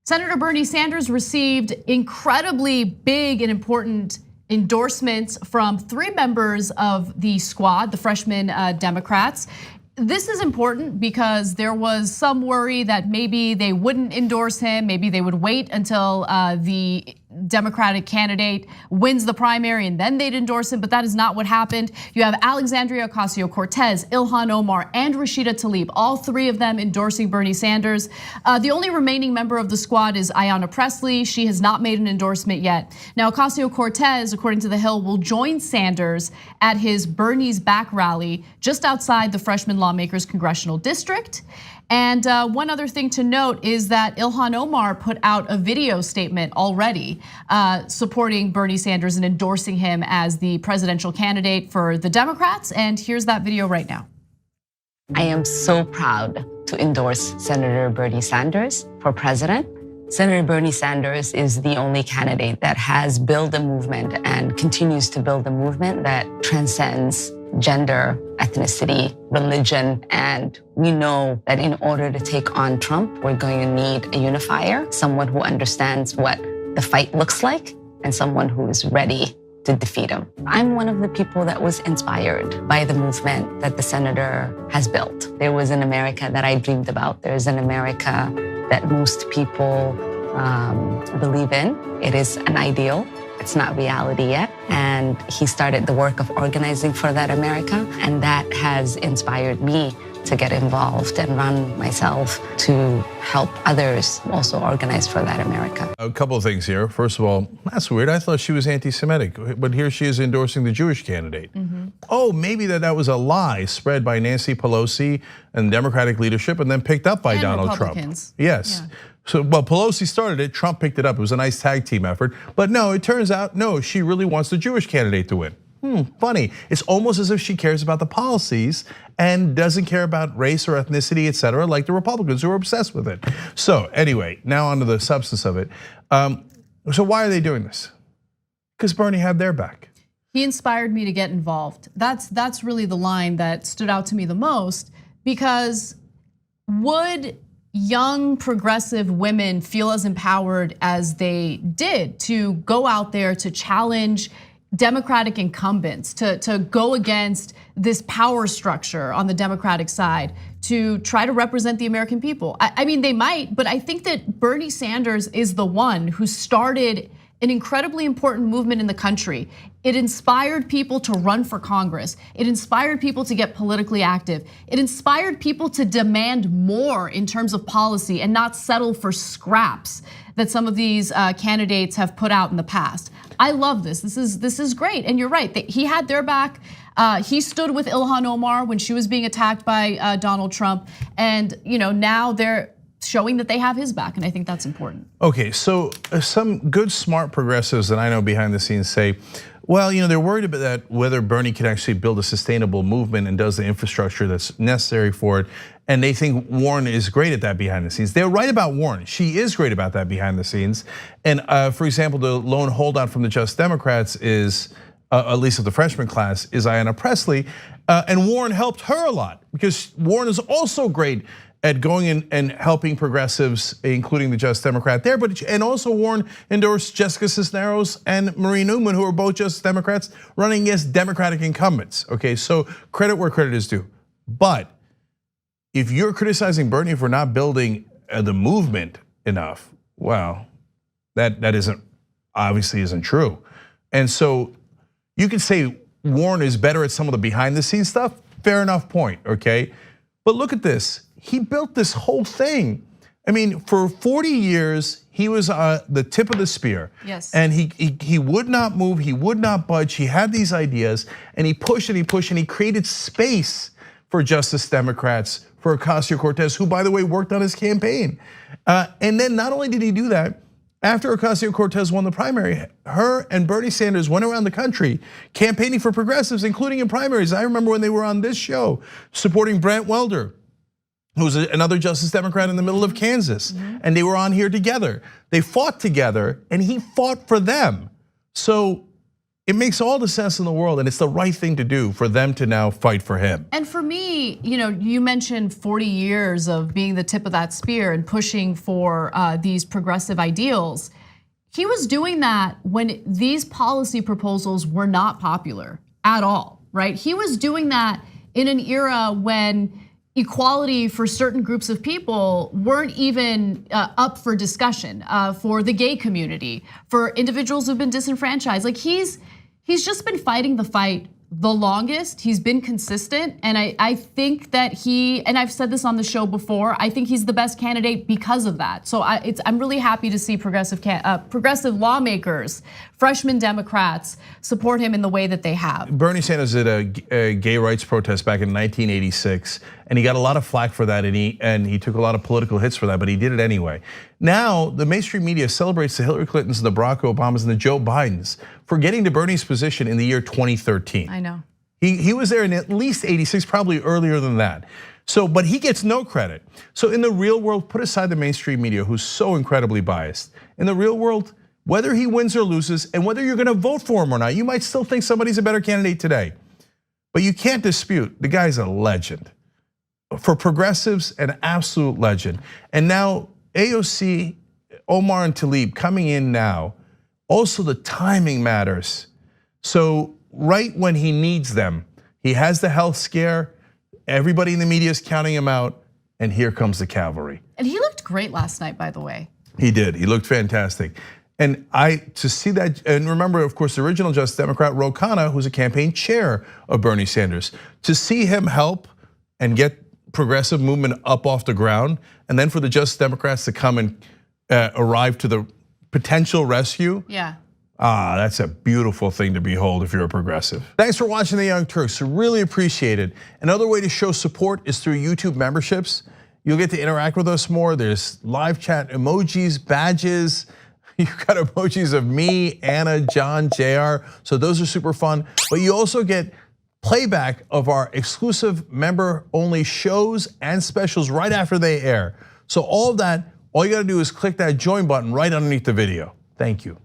Senator Bernie Sanders received incredibly big and important endorsements from 3 members of the squad, the freshman Democrats. This is important because there was some worry that maybe they wouldn't endorse him, maybe they would wait until the Democratic candidate wins the primary and then they'd endorse him, but that is not what happened. You have Alexandria Ocasio-Cortez, Ilhan Omar, and Rashida Tlaib, all 3 of them endorsing Bernie Sanders. The only remaining member of the squad is Ayanna Pressley. She has not made an endorsement yet. Now, Ocasio-Cortez, according to The Hill, will join Sanders at his Bernie's Back rally just outside the freshman lawmakers' congressional district. And one other thing to note is that Ilhan Omar put out a video statement already supporting Bernie Sanders and endorsing him as the presidential candidate for the Democrats. And here's that video right now. I am so proud to endorse Senator Bernie Sanders for president. Senator Bernie Sanders is the only candidate that has built a movement and continues to build a movement that transcends gender, ethnicity, religion, and we know that in order to take on Trump, we're going to need a unifier, someone who understands what the fight looks like, and someone who is ready to defeat him. I'm one of the people that was inspired by the movement that the senator has built. There was an America that I dreamed about. There's an America that most people believe in. It is an ideal. It's not reality yet. And he started the work of organizing for that America. And that has inspired me to get involved and run myself to help others also organize for that America. A couple of things here. First of all, that's weird. I thought she was anti-Semitic, but here she is endorsing the Jewish candidate. Oh, maybe that was a lie spread by Nancy Pelosi and Democratic leadership and then picked up by Donald Trump. Yes. Yeah. So, well, Pelosi started it, Trump picked it up. It was a nice tag team effort. But no, it turns out, no, she really wants the Jewish candidate to win. Funny. It's almost as if she cares about the policies and doesn't care about race or ethnicity, et cetera, like the Republicans who are obsessed with it. So anyway, now onto the substance of it. So why are they doing this? Because Bernie had their back. He inspired me to get involved. That's really the line that stood out to me the most, because would young progressive women feel as empowered as they did to go out there to challenge Democratic incumbents, to go against this power structure on the Democratic side, to try to represent the American people? I mean, they might, but I think that Bernie Sanders is the one who started an incredibly important movement in the country. It inspired people to run for Congress. It inspired people to get politically active. It inspired people to demand more in terms of policy and not settle for scraps that some of these candidates have put out in the past. I love this. This is great. And you're right, he had their back. He stood with Ilhan Omar when she was being attacked by Donald Trump. And now they're showing that they have his back, and I think that's important. Okay, so some good, smart progressives that I know behind the scenes say, well, they're worried about that, whether Bernie can actually build a sustainable movement and does the infrastructure that's necessary for it. And they think Warren is great at that behind the scenes. They're right about Warren. She is great about that behind the scenes. And for example, the lone holdout from the Just Democrats is, at least of the freshman class, is Ayanna Pressley. And Warren helped her a lot because Warren is also great at going in and helping progressives, including the Just Democrat there, and also Warren endorsed Jessica Cisneros and Marie Newman, who are both Just Democrats running against Democratic incumbents. Okay, so credit where credit is due. But if you're criticizing Bernie for not building the movement enough, well, that obviously isn't true. And so you could say Warren is better at some of the behind the scenes stuff. Fair enough point, okay? But look at this. He built this whole thing. I mean, for 40 years, he was the tip of the spear. Yes. And he would not move, he would not budge. He had these ideas and he pushed and he pushed and he created space for Justice Democrats, for Ocasio-Cortez, who by the way worked on his campaign. And then not only did he do that, after Ocasio-Cortez won the primary, her and Bernie Sanders went around the country campaigning for progressives, including in primaries. I remember when they were on this show supporting Brent Welder, who's another Justice Democrat in the middle of Kansas. And they were on here together. They fought together and he fought for them. So it makes all the sense in the world, and it's the right thing to do for them to now fight for him. And for me, you mentioned 40 years of being the tip of that spear and pushing for these progressive ideals. He was doing that when these policy proposals were not popular at all, right? He was doing that in an era when equality for certain groups of people weren't even up for discussion, for the gay community, for individuals who've been disenfranchised. Like he's just been fighting the fight the longest. He's been consistent, and I think that and I've said this on the show before, I think he's the best candidate because of that. So I'm really happy to see progressive lawmakers, freshman Democrats support him in the way that they have. Bernie Sanders did a gay rights protest back in 1986, and he got a lot of flack for that, and he took a lot of political hits for that, but he did it anyway. Now, the mainstream media celebrates the Hillary Clintons, the Barack Obamas, and the Joe Bidens for getting to Bernie's position in the year 2013. I know. He was there in at least 86, probably earlier than that. So, but he gets no credit. So in the real world, put aside the mainstream media who's so incredibly biased. In the real world, whether he wins or loses, and whether you're gonna vote for him or not, you might still think somebody's a better candidate today. But you can't dispute, the guy's a legend. For progressives, an absolute legend. And now AOC, Omar and Tlaib coming in now, also the timing matters. So right when he needs them, he has the health scare, everybody in the media is counting him out, and here comes the cavalry. And he looked great last night, by the way. He did, he looked fantastic. And to see that, and remember, of course, the original Justice Democrat, Ro Khanna, who's a campaign chair of Bernie Sanders, to see him help and get progressive movement up off the ground, and then for the Justice Democrats to come and arrive to the potential rescue. Yeah. That's a beautiful thing to behold if you're a progressive. Thanks for watching The Young Turks, really appreciate it. Another way to show support is through YouTube memberships. You'll get to interact with us more. There's live chat emojis, badges. You've got emojis of me, Anna, John, JR. So those are super fun. But you also get playback of our exclusive member-only shows and specials right after they air. So all of that, all you gotta do is click that join button right underneath the video. Thank you.